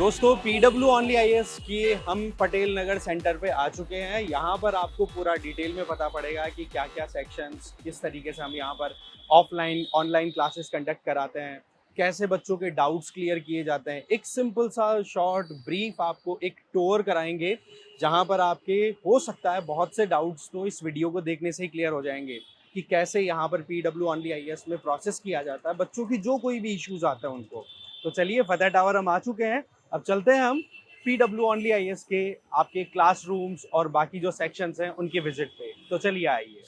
दोस्तों PW only IAS की हम पटेल नगर सेंटर पे आ चुके हैं। यहाँ पर आपको पूरा डिटेल में पता पड़ेगा कि क्या क्या सेक्शंस, किस तरीके से हम यहाँ पर ऑफलाइन ऑनलाइन क्लासेस कंडक्ट कराते हैं, कैसे बच्चों के डाउट्स क्लियर किए जाते हैं। एक सिंपल सा शॉर्ट ब्रीफ आपको एक टूर कराएंगे जहाँ पर आपके हो सकता है बहुत से डाउट्स तो इस वीडियो को देखने से ही क्लियर हो जाएंगे कि कैसे यहाँ पर पीडब्ल्यू ओनली आईएएस में प्रोसेस किया जाता है बच्चों की जो कोई भी इश्यूज आते हैं उनको। तो चलिए फतेह टावर हम आ चुके हैं। अब चलते हैं हम पीडब्ल्यू ओनली आईएएस के आपके क्लासरूम्स और बाकी जो सेक्शंस हैं उनके विजिट पे। तो चलिए आइए।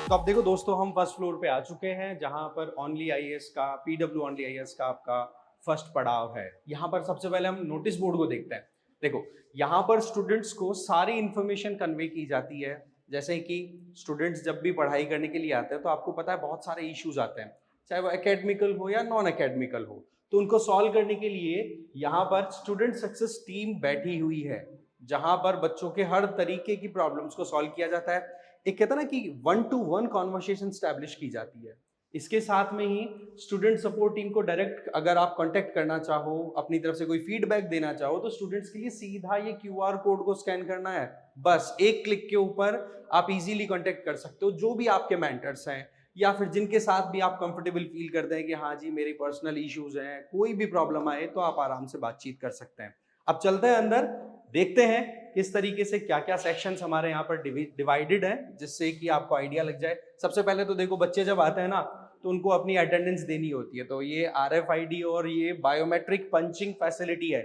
तो अब देखो दोस्तों, हम फर्स्ट फ्लोर पे आ चुके हैं जहां पर ओनली आईएएस का पीडब्ल्यू ओनली आईएएस का आपका फर्स्ट पड़ाव है। यहाँ पर सबसे पहले हम नोटिस बोर्ड को देखते हैं। देखो, यहाँ पर स्टूडेंट्स को सारी इंफॉर्मेशन कन्वे की जाती है। जैसे कि स्टूडेंट्स जब भी पढ़ाई करने के लिए आते हैं तो आपको पता है बहुत सारे इश्यूज आते हैं, चाहे वो एकेडमिकल हो या नॉन एकेडमिकल हो। तो उनको सॉल्व करने के लिए यहाँ पर स्टूडेंट सक्सेस टीम बैठी हुई है, जहां पर बच्चों के हर तरीके की प्रॉब्लम्स को सॉल्व किया जाता है। एक कहता है ना कि 1-to-1 कॉन्वर्सेशन स्टैब्लिश की जाती है। इसके साथ में ही स्टूडेंट सपोर्ट टीम को डायरेक्ट अगर आप कांटेक्ट करना चाहो, अपनी तरफ से कोई फीडबैक देना चाहो, तो स्टूडेंट्स के लिए सीधा ये क्यूआर कोड को स्कैन करना है। बस एक क्लिक के ऊपर आप इजीली कांटेक्ट कर सकते हो जो भी आपके मेंटर्स हैं या फिर जिनके साथ भी आप कंफर्टेबल फील करते हैं कि हाँ जी मेरी पर्सनल इश्यूज हैं, कोई भी प्रॉब्लम आए तो आप आराम से बातचीत कर सकते हैं। अब चलते हैं अंदर, देखते हैं किस तरीके से क्या क्या सेक्शंस हमारे यहाँ पर डिवाइडेड हैं, जिससे कि आपको आइडिया लग जाए। सबसे पहले तो देखो, बच्चे जब आते हैं ना तो उनको अपनी अटेंडेंस देनी होती है। तो ये आरएफआईडी और ये बायोमेट्रिक पंचिंग फैसिलिटी है।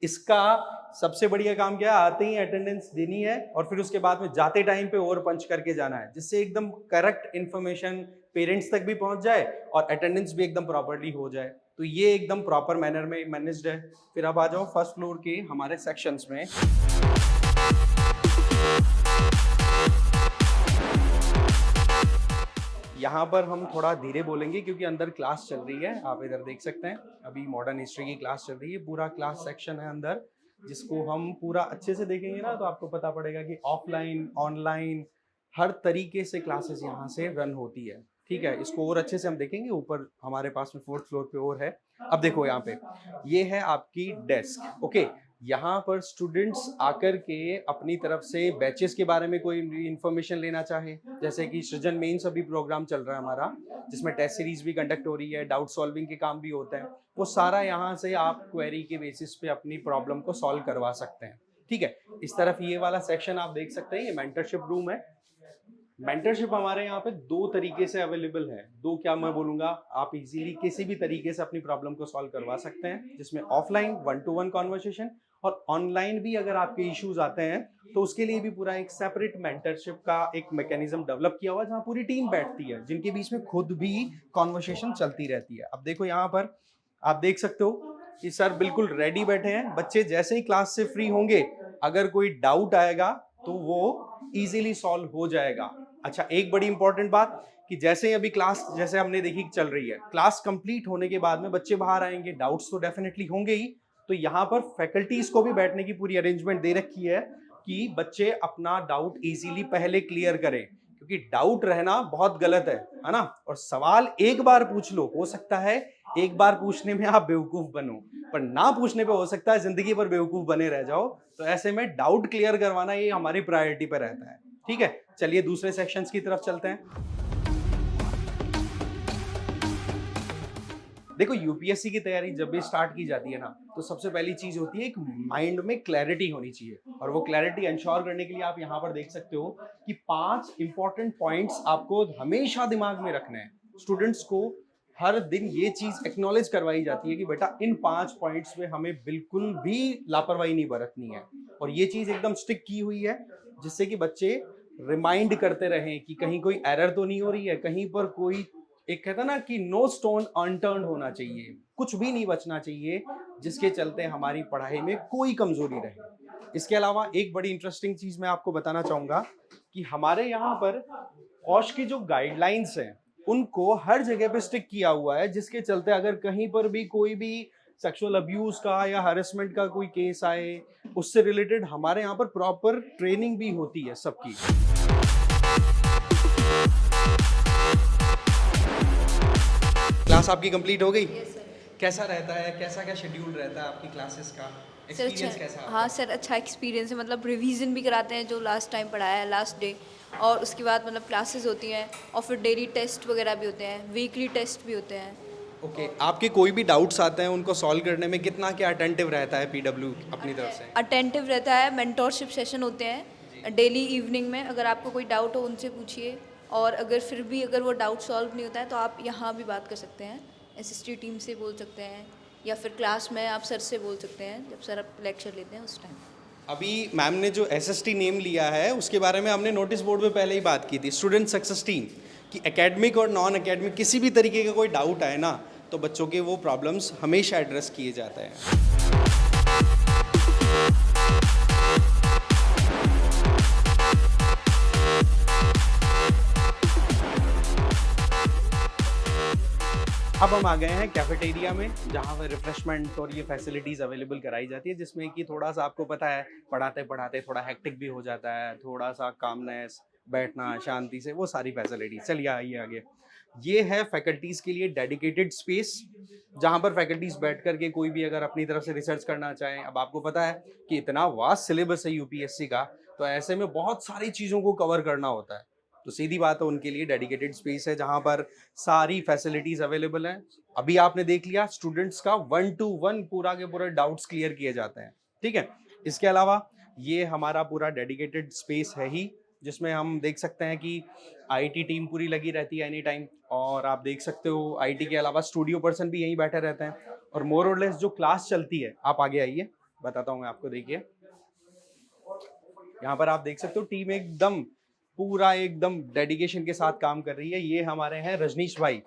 इसका सबसे बढ़िया काम क्या है, आते ही अटेंडेंस देनी है और फिर उसके बाद में जाते टाइम पे और पंच करके जाना है, जिससे एकदम करेक्ट इन्फॉर्मेशन पेरेंट्स तक भी पहुंच जाए और अटेंडेंस भी एकदम प्रॉपरली हो जाए। तो ये एकदम प्रॉपर मैनर में मैनेज्ड है। फिर अब आ जाओ फर्स्ट फ्लोर के हमारे सेक्शंस में। यहाँ पर हम थोड़ा धीरे बोलेंगे क्योंकि अंदर क्लास चल रही है। आप इधर देख सकते हैं, अभी मॉडर्न हिस्ट्री की क्लास चल रही है। पूरा क्लास सेक्शन है अंदर, जिसको हम पूरा अच्छे से देखेंगे ना तो आपको पता पड़ेगा कि ऑफलाइन ऑनलाइन हर तरीके से क्लासेस यहाँ से रन होती है। ठीक है, इसको और अच्छे से हम देखेंगे। ऊपर हमारे पास में फोर्थ फ्लोर पे और है। अब देखो यहाँ पे ये है आपकी डेस्क। ओके, यहाँ पर स्टूडेंट्स आकर के अपनी तरफ से बैचेस के बारे में कोई इंफॉर्मेशन लेना चाहे, जैसे कि सृजन मेंस अभी प्रोग्राम चल रहा है हमारा, जिसमें टेस्ट सीरीज भी कंडक्ट हो रही है, डाउट सॉल्विंग के काम भी होते हैं, वो सारा यहाँ से आप क्वेरी के बेसिस पे अपनी प्रॉब्लम को सॉल्व करवा सकते हैं। ठीक है, इस तरफ ये वाला सेक्शन आप देख सकते हैं, ये मेंटरशिप रूम है। मेंटरशिप हमारे यहाँ पे दो तरीके से अवेलेबल है। दो क्या मैं बोलूंगा, आप इजीली किसी भी तरीके से अपनी प्रॉब्लम को सॉल्व करवा सकते हैं, जिसमें ऑफलाइन 1-to-1 कॉन्वर्सेशन और ऑनलाइन भी अगर आपके इश्यूज आते हैं तो उसके लिए भी पूरा एक सेपरेट मेंटरशिप का एक मैकेनिज्म डेवलप किया हुआ है, जहाँ पूरी टीम बैठती है जिनके बीच में खुद भी कॉन्वर्सेशन चलती रहती है। अब देखो यहाँ पर आप देख सकते हो कि सर बिल्कुल रेडी बैठे हैं। बच्चे जैसे ही क्लास से फ्री होंगे, अगर कोई डाउट आएगा तो वो इजीली सॉल्व हो जाएगा। अच्छा, एक बड़ी इंपॉर्टेंट बात कि जैसे ही अभी क्लास जैसे हमने देखी चल रही है, क्लास कंप्लीट होने के बाद में बच्चे बाहर आएंगे, डाउट्स तो डेफिनेटली होंगे ही। तो यहाँ पर फैकल्टीज को भी बैठने की पूरी अरेंजमेंट दे रखी है कि बच्चे अपना डाउट इजीली पहले क्लियर करें, क्योंकि डाउट रहना बहुत गलत है ना। और सवाल एक बार पूछ लो, हो सकता है एक बार पूछने में आप बेवकूफ बनो, पर ना पूछने पे हो सकता है जिंदगी भर बेवकूफ बने रह जाओ। तो ऐसे में डाउट क्लियर करवाना ये हमारी प्रायोरिटी पर रहता है। ठीक है, चलिए दूसरे सेक्शंस की तरफ चलते हैं। देखो, यूपीएससी की तैयारी जब भी स्टार्ट की जाती है ना, तो सबसे पहली चीज होती है एक माइंड में क्लैरिटी होनी चाहिए। और वो क्लैरिटी इंश्योर करने के लिए आप यहाँ पर देख सकते हो कि 5 इंपॉर्टेंट पॉइंट्स आपको हमेशा दिमाग में रखने हैं। स्टूडेंट्स को हर दिन ये चीज एक्नॉलेज करवाई जाती है कि बेटा इन 5 पॉइंट्स में हमें बिल्कुल भी लापरवाही नहीं बरतनी है। और ये चीज एकदम स्टिक की हुई है, जिससे कि बच्चे रिमाइंड करते रहें कि कहीं कोई एरर तो नहीं हो रही है, कहीं पर कोई एक कहता ना कि नो स्टोन अनटर्न्ड होना चाहिए, कुछ भी नहीं बचना चाहिए जिसके चलते हमारी पढ़ाई में कोई कमजोरी रहे। इसके अलावा एक बड़ी इंटरेस्टिंग चीज मैं आपको बताना चाहूंगा कि हमारे यहाँ पर औश की जो गाइडलाइंस हैं उनको हर जगह पे स्टिक किया हुआ है, जिसके चलते अगर कहीं पर भी कोई भी सेक्सुअल अब्यूज का या हरेसमेंट का कोई केस आए, उससे रिलेटेड हमारे यहाँ पर प्रॉपर ट्रेनिंग भी होती है सबकी। क्लास आपकी कंप्लीट हो गई? Yes sir. कैसा रहता है, कैसा क्या शेड्यूल रहता है आपकी क्लासेस का? सर एक्सपीरियंस अच्छा, कैसा हाँ आपका? सर, अच्छा एक्सपीरियंस है। मतलब रिवीजन भी कराते हैं जो लास्ट टाइम पढ़ाया है लास्ट डे, और उसके बाद मतलब क्लासेस होती हैं, और फिर डेली टेस्ट वगैरह भी होते हैं, वीकली टेस्ट भी होते हैं। ओके, आपके कोई भी डाउट्स आते हैं उनको सॉल्व करने में कितना क्या अटेंटिव रहता है पीडब्ल्यू अपनी तरफ से? अटेंटिव रहता है, मेंटोरशिप सेशन होते हैं डेली इवनिंग में। अगर आपको कोई डाउट हो उनसे पूछिए, और अगर फिर भी अगर वो डाउट सॉल्व नहीं होता है तो आप यहाँ भी बात कर सकते हैं, एसएसटी टीम से बोल सकते हैं, या फिर क्लास में आप सर से बोल सकते हैं जब सर आप लेक्चर लेते हैं उस टाइम। अभी मैम ने जो एसएसटी नेम लिया है उसके बारे में हमने नोटिस बोर्ड पे पहले ही बात की थी, स्टूडेंट सक्सेस टीम, कि एकेडमिक और नॉन एकेडमिक किसी भी तरीके का कोई डाउट आए ना तो बच्चों के वो प्रॉब्लम्स हमेशा एड्रेस किए जाते हैं। अब हम आ गए हैं कैफेटेरिया में, जहाँ पर रिफ्रेशमेंट और ये फैसिलिटीज़ अवेलेबल कराई जाती है, जिसमें कि थोड़ा सा आपको पता है पढ़ाते पढ़ाते थोड़ा हेक्टिक भी हो जाता है, थोड़ा सा कामनेस, बैठना शांति से, वो सारी फैसिलिटीज। चलिए आइए आगे। ये है फैकल्टीज़ के लिए डेडिकेटेड स्पेस, जहाँ पर फैकल्टीज़ बैठ करके कोई भी अगर अपनी तरफ से रिसर्च करना चाहें। अब आपको पता है कि इतना वास्ट सिलेबस है यूपीएससी का, तो ऐसे में बहुत सारी चीज़ों को कवर करना होता है, तो सीधी बात है उनके लिए डेडिकेटेड स्पेस है जहां पर सारी फैसिलिटीज अवेलेबल हैं। अभी आपने देख लिया स्टूडेंट्स का 1-to-1 पूरा के पूरे डाउट्स क्लियर किए जाते हैं, ठीक है। इसके अलावा ये हमारा पूरा डेडिकेटेड स्पेस है ही, जिसमें हम देख सकते हैं कि आईटी टीम पूरी लगी रहती है एनी टाइम, और आप देख सकते हो आईटी के अलावा स्टूडियो पर्सन भी यहीं बैठे रहते हैं, और मोर और लेस जो क्लास चलती है, आप आगे आइए बताता हूँ मैं आपको। देखिए यहाँ पर आप देख सकते हो टीम एकदम पूरा एकदम डेडिकेशन के साथ काम कर रही है। ये हमारे हैं रजनीश भाई।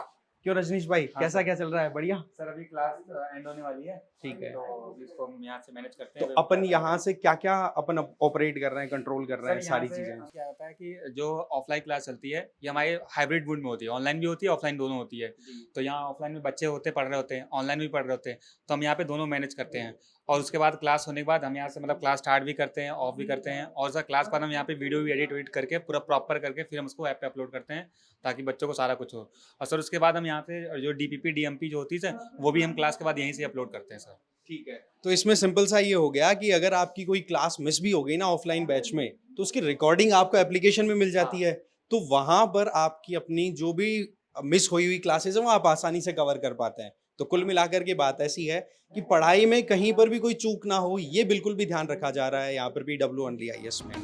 क्यों रजनीश भाई, हाँ कैसा सर। क्या चल रहा है? बढ़िया, सर अभी क्लास एंड होने वाली है, ठीक है। तो इसको हम यहाँ से मैनेज करते तो हैं। अपन यहाँ से क्या क्या अपन ऑपरेट कर रहे हैं, कंट्रोल कर रहे हैं सर सारी यहाँ से चीजें? क्या होता है कि जो ऑफलाइन क्लास चलती है ये हमारे हाइब्रिड मोड में होती है, ऑनलाइन भी होती है ऑफलाइन दोनों होती है। तो यहाँ ऑफलाइन में बच्चे होते पढ़ रहे होते हैं, ऑनलाइन भी पढ़ रहे होते हैं, तो हम यहाँ पे दोनों मैनेज करते हैं। और उसके बाद क्लास होने के बाद हम यहाँ से मतलब क्लास स्टार्ट भी करते हैं, ऑफ भी करते हैं, और सर क्लास बाद हम यहाँ पे वीडियो भी एडिट करके पूरा प्रॉपर करके फिर हम उसको ऐप पे अपलोड करते हैं, ताकि बच्चों को सारा कुछ हो। और सर उसके बाद हम यहाँ पे जो डीपीपी डीएमपी जो होती है वो भी हम क्लास के बाद यहीं से अपलोड करते हैं सर। ठीक है, तो इसमें सिंपल सा ये हो गया कि अगर आपकी कोई क्लास मिस भी हो गई ना ऑफलाइन बैच में, तो उसकी रिकॉर्डिंग आपको एप्लीकेशन में मिल जाती है, तो वहां पर आपकी अपनी जो भी मिस हुई हुई क्लासेस है वो आप आसानी से कवर कर पाते हैं। तो कुल मिलाकर के बात ऐसी है कि पढ़ाई में कहीं पर भी कोई चूक ना हो, ये बिल्कुल भी ध्यान रखा जा रहा है यहाँ पर PWIS में।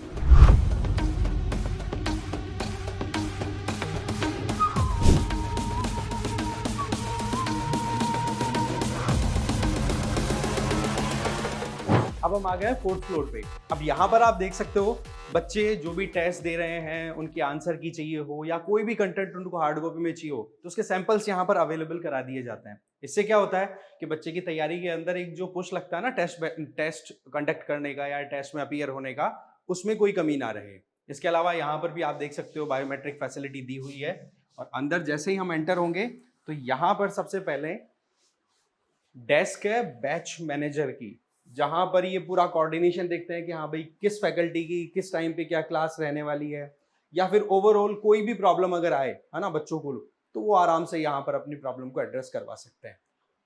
अब हम आ गए फोर्थ फ्लोर पे। अब यहाँ पर आप देख सकते हो बच्चे जो भी टेस्ट दे रहे हैं, उनके आंसर की चाहिए हो या कोई भी कंटेंट उनको हार्ड कॉपी में चाहिए हो, तो उसके सैंपल्स यहाँ पर अवेलेबल करा दिए जाते हैं। इससे क्या होता है कि बच्चे की तैयारी के अंदर एक जो पुश लगता है ना टेस्ट कंडक्ट करने का या टेस्ट में अपीयर होने का, उसमें कोई कमी ना रहे। इसके अलावा यहाँ पर भी आप देख सकते हो बायोमेट्रिक फैसिलिटी दी हुई है, और अंदर जैसे ही हम एंटर होंगे तो यहाँ पर सबसे पहले डेस्क है बैच मैनेजर की, जहां पर ये पूरा कोऑर्डिनेशन देखते हैं कि हाँ भाई किस फैकल्टी की किस टाइम पे क्या क्लास रहने वाली है, या फिर ओवरऑल कोई भी प्रॉब्लम अगर आए है ना बच्चों को, तो वो आराम से यहाँ पर अपनी प्रॉब्लम को एड्रेस करवा सकते हैं।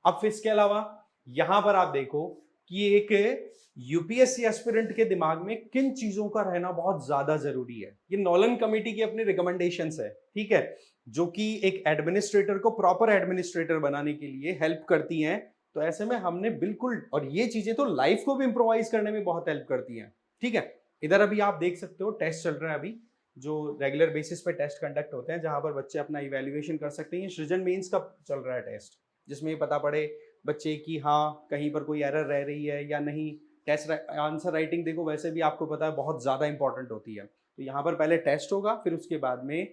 अब फिर इसके अलावा यहाँ पर आप देखो कि एक यूपीएससी एस्पिरेंट के दिमाग में किन चीजों का रहना बहुत ज्यादा जरूरी है। ये नॉलन कमेटी की अपनी रिकमेंडेशंस है, ठीक है, जो कि एक एडमिनिस्ट्रेटर को प्रॉपर एडमिनिस्ट्रेटर बनाने के लिए हेल्प करती हैं। तो ऐसे में हमने बिल्कुल, और ये चीजें तो लाइफ को भी इम्प्रोवाइज करने में बहुत हेल्प करती हैं, ठीक है। इधर अभी आप देख सकते हो टेस्ट चल रहा है अभी, जो रेगुलर बेसिस पे टेस्ट कंडक्ट होते हैं, जहां पर बच्चे अपना इवैल्यूएशन कर सकते हैं। सृजन मेंस का चल रहा है टेस्ट, जिसमें ये पता पड़े बच्चे की हाँ कहीं पर कोई एरर रह रही है या नहीं। टेस्ट आंसर राइटिंग देखो वैसे भी आपको पता है बहुत ज्यादा इंपॉर्टेंट होती है, तो यहाँ पर पहले टेस्ट होगा, फिर उसके बाद में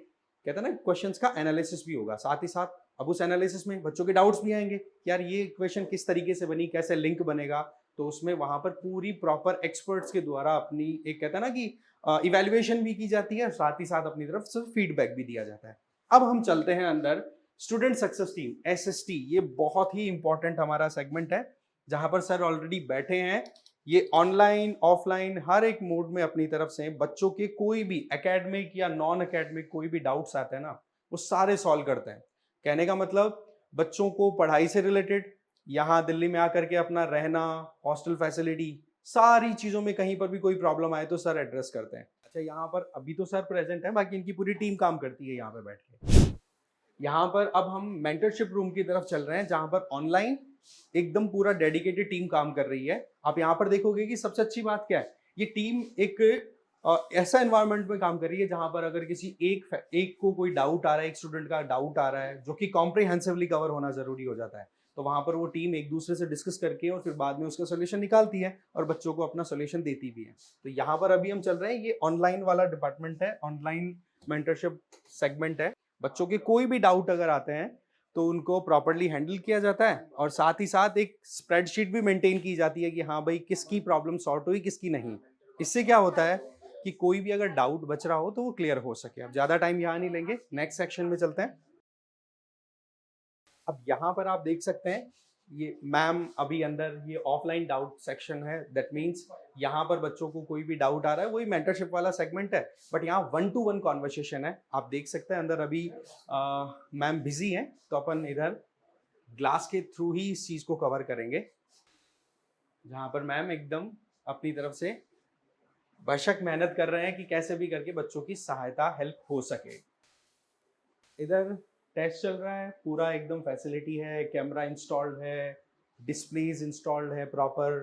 कहते हैं ना क्वेश्चंस का एनालिसिस भी होगा साथ ही साथ। अब उस एनालिसिस में बच्चों के डाउट्स भी आएंगे, यार ये इक्वेशन किस तरीके से बनी, कैसे लिंक बनेगा, तो उसमें वहां पर पूरी प्रॉपर एक्सपर्ट्स के द्वारा अपनी एक कहता है ना कि इवैल्यूएशन भी की जाती है, साथ ही साथ अपनी तरफ से फीडबैक भी दिया जाता है। अब हम चलते हैं अंदर स्टूडेंट सक्सेस टीम SST, ये बहुत ही इंपॉर्टेंट हमारा सेगमेंट है। जहां पर सर ऑलरेडी बैठे हैं। ये ऑनलाइन ऑफलाइन हर एक मोड में अपनी तरफ से बच्चों के कोई भी एकेडमिक या नॉन एकेडमिक कोई भी डाउट्स आते हैं ना, वो सारे सॉल्व करते हैं। कहने का मतलब बच्चों को पढ़ाई से रिलेटेड, यहाँ दिल्ली में आकर के अपना रहना, हॉस्टल फैसिलिटी, सारी चीजों में कहीं पर भी कोई प्रॉब्लम आए तो सर एड्रेस करते हैं। अच्छा, यहाँ पर अभी तो सर प्रेजेंट है, बाकी इनकी पूरी टीम काम करती है यहाँ पे बैठ के। यहाँ पर अब हम मेंटरशिप रूम की तरफ चल रहे हैं, जहां पर ऑनलाइन एकदम पूरा डेडिकेटेड टीम काम कर रही है। आप यहाँ पर देखोगे कि सबसे अच्छी बात क्या है, ये टीम एक ऐसा एनवायरनमेंट में काम कर रही है जहां पर अगर किसी एक को कोई डाउट आ रहा है, एक स्टूडेंट का डाउट आ रहा है जो कि कॉम्प्रिहेंसिवली कवर होना जरूरी हो जाता है, तो वहां पर वो टीम एक दूसरे से डिस्कस करके और फिर बाद में उसका सोल्यूशन निकालती है और बच्चों को अपना सोल्यूशन देती भी है। तो यहाँ पर अभी हम चल रहे हैं, ये ऑनलाइन वाला डिपार्टमेंट है, ऑनलाइन मेंटरशिप सेगमेंट है। बच्चों के कोई भी डाउट अगर आते हैं तो उनको प्रॉपरली हैंडल किया जाता है और साथ ही साथ एक स्प्रेडशीट भी मेंटेन की जाती है कि हाँ भाई किसकी प्रॉब्लम सॉर्ट हुई, किसकी नहीं। इससे क्या होता है कि कोई भी अगर डाउट बच रहा हो तो वो क्लियर हो सके। अब ज्यादा टाइम यहाँ नहीं लेंगे, नेक्स्ट सेक्शन में चलते हैं। अब यहाँ पर आप देख सकते हैं ये मैम अभी अंदर, ये ऑफलाइन डाउट सेक्शन है। दैट मीन्स यहाँ पर बच्चों को कोई भी डाउट आ रहा है, वही मेंटरशिप वाला सेगमेंट है, बट यहाँ 1-to-1 कॉन्वर्सेशन है। आप देख सकते हैं अंदर अभी मैम बिजी हैं, तो अपन इधर ग्लास के थ्रू ही इस चीज को कवर करेंगे, जहाँ पर मैम एकदम अपनी तरफ से बेशक मेहनत कर रहे हैं कि कैसे भी करके बच्चों की सहायता हेल्प हो सके। इधर टेस्ट चल रहा है, पूरा एकदम फैसिलिटी है, कैमरा इंस्टॉल्ड है, डिस्प्लेज इंस्टॉल्ड है प्रॉपर,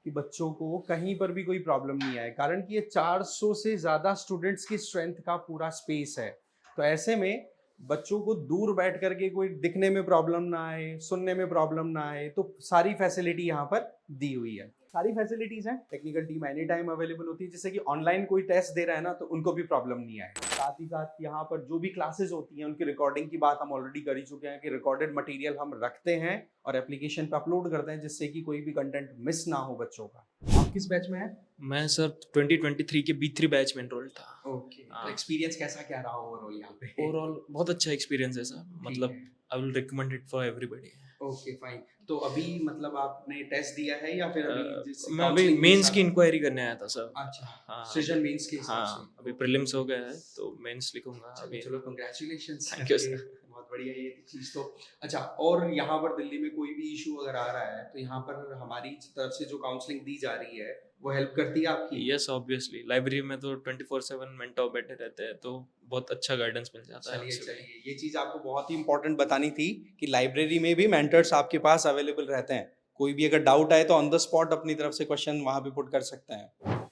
कि बच्चों को कहीं पर भी कोई प्रॉब्लम नहीं आए। कारण कि ये 400 से ज़्यादा स्टूडेंट्स की स्ट्रेंथ का पूरा स्पेस है, तो ऐसे में बच्चों को दूर बैठ करके कोई दिखने में प्रॉब्लम ना आए, सुनने में प्रॉब्लम ना आए, तो सारी फैसिलिटी यहाँ पर दी हुई है। सारी फैसिलिटीज हैं, technical team any time available होती है, जैसे कि ऑनलाइन कोई टेस्ट दे रहा है ना तो उनको भी प्रॉब्लम नहीं आए। साथ ही साथ यहाँ पर जो भी क्लासेस होती हैं उनकी रिकॉर्डिंग की बात हम ऑलरेडी कर ही चुके हैं कि रिकॉर्डेड मटेरियल हम रखते हैं और एप्लीकेशन पे अपलोड करते हैं, जिससे कि कोई भी कंटेंट मिस ना हो बच्चों का। आप किस बैच में हैं? मैं सर 2023 के B3 बैच में एनरोल था। ओके, तो एक्सपीरियंस कैसा क्या रहा ओवरऑल यहाँ पे? ओवरऑल बहुत अच्छा एक्सपीरियंस है सर, मतलब I will recommend it for everybody. Okay fine. तो अभी मतलब आपने टेस्ट दिया है या फिर अभी मैं अभी मेंस की इंक्वायरी करने आया था सर। अच्छा, हाँ सृजन मेंस के हिसाब से। हाँ, अभी प्रीलिम्स हो गया है तो मेंस लिखूंगा अभी। चलो कांग्रेचुलेशंस। Thank you sir. बहुत बढ़िया ये चीज तो। अच्छा, और यहाँ पर दिल्ली में कोई भी इशू अगर आ रहा है तो यहाँ पर हमारी तरफ से जो काउंसलिंग दी जा रही है वो हेल्प करती है आपकी? यस ऑब्वियसली, लाइब्रेरी में तो 24/7 मेंटर बैठे रहते हैं तो बहुत अच्छा गाइडेंस मिल जाता है। चलिए ये चीज आपको बहुत ही इंपॉर्टेंट बतानी थी कि लाइब्रेरी में भी मेंटर्स आपके पास अवेलेबल रहते हैं। कोई भी अगर डाउट आए तो ऑन द स्पॉट अपनी तरफ से क्वेश्चन वहां पे पुट कर सकते हैं।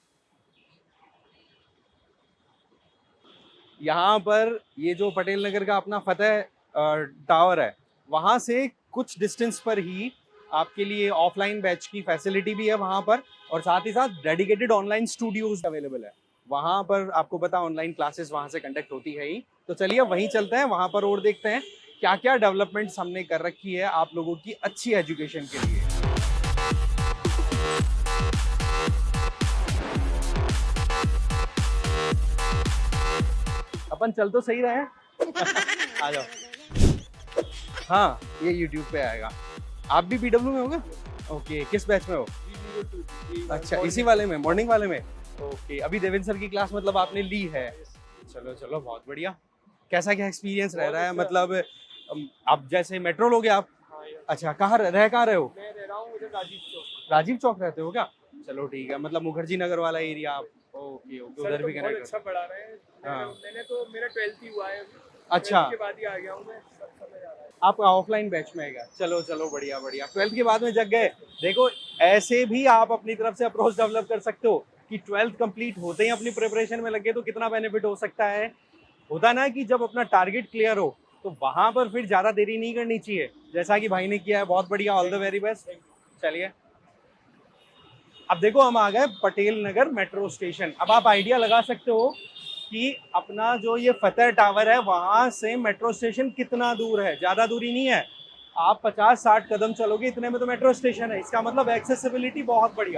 यहाँ पर ये जो पटेल नगर का अपना फतेह टावर है, वहाँ से कुछ डिस्टेंस पर ही आपके लिए ऑफलाइन बैच की फैसिलिटी भी है वहाँ पर, और साथ ही साथ डेडिकेटेड ऑनलाइन स्टूडियोज अवेलेबल है। वहाँ पर आपको पता ऑनलाइन क्लासेस वहाँ से कंडक्ट होती है ही। तो चलिए वहीं चलते हैं, वहाँ पर और देखते हैं क्या क्या डेवलपमेंट्स हमने कर रखी है आप लोगों की अच्छी एजुकेशन के लिए। अपन चल तो सही रहे हैं। आ जाओ। हाँ, ये YouTube पे आएगा। आप भी BW में होगा? ओके, किस बैच में हो? अच्छा, इसी वाले में, मॉर्निंग वाले में। ओके, अभी देवेंद्र सर की क्लास मतलब आपने ली है? चलो चलो, बहुत बढ़िया। कैसा क्या एक्सपीरियंस रह रहा है? मतलब आप जैसे मेट्रो लोगे आप? अच्छा, कहाँ रहे हो? मैं रह रहा हूँ उधर राजीव चौक। राजीव चौक रहते हो क्या? चलो ठीक है, मतलब मुखर्जी नगर वाला एरिया आप। ओके ओके, उधर भी कनेक्ट। अच्छा पढ़ा रहे हैं। हाँ। मैंने तो मेरा 12th ही हुआ है। अच्छा, 12th के बाद ही आ गया हूँ मैं, सब समझ आ रहा है। आप ऑफलाइन बैच में है? चलो चलो, बढ़िया बढ़िया। 12th के बाद में जग गए। देखो, ऐसे भी आप अपनी तरफ से अप्रोच डेवलप कर सकते हो कि 12th कंप्लीट होते ही अपनी प्रिपरेशन में लगे तो कितना बेनिफिट हो सकता है। होता ना कि जब अपना टारगेट क्लियर हो तो वहां पर फिर ज्यादा देरी नहीं करनी चाहिए, जैसा कि भाई ने किया है। बहुत बढ़िया, ऑल द वेरी बेस्ट। चलिए, अब देखो हम आ गए पटेल नगर मेट्रो स्टेशन। अब आप आइडिया लगा सकते हो कि अपना जो ये फतेह टावर है वहां से मेट्रो स्टेशन कितना दूर है। ज्यादा दूरी नहीं है, आप 50-60 कदम चलोगे इतने में तो मेट्रो स्टेशन है। इसका मतलब एक्सेसिबिलिटी बहुत बढ़िया।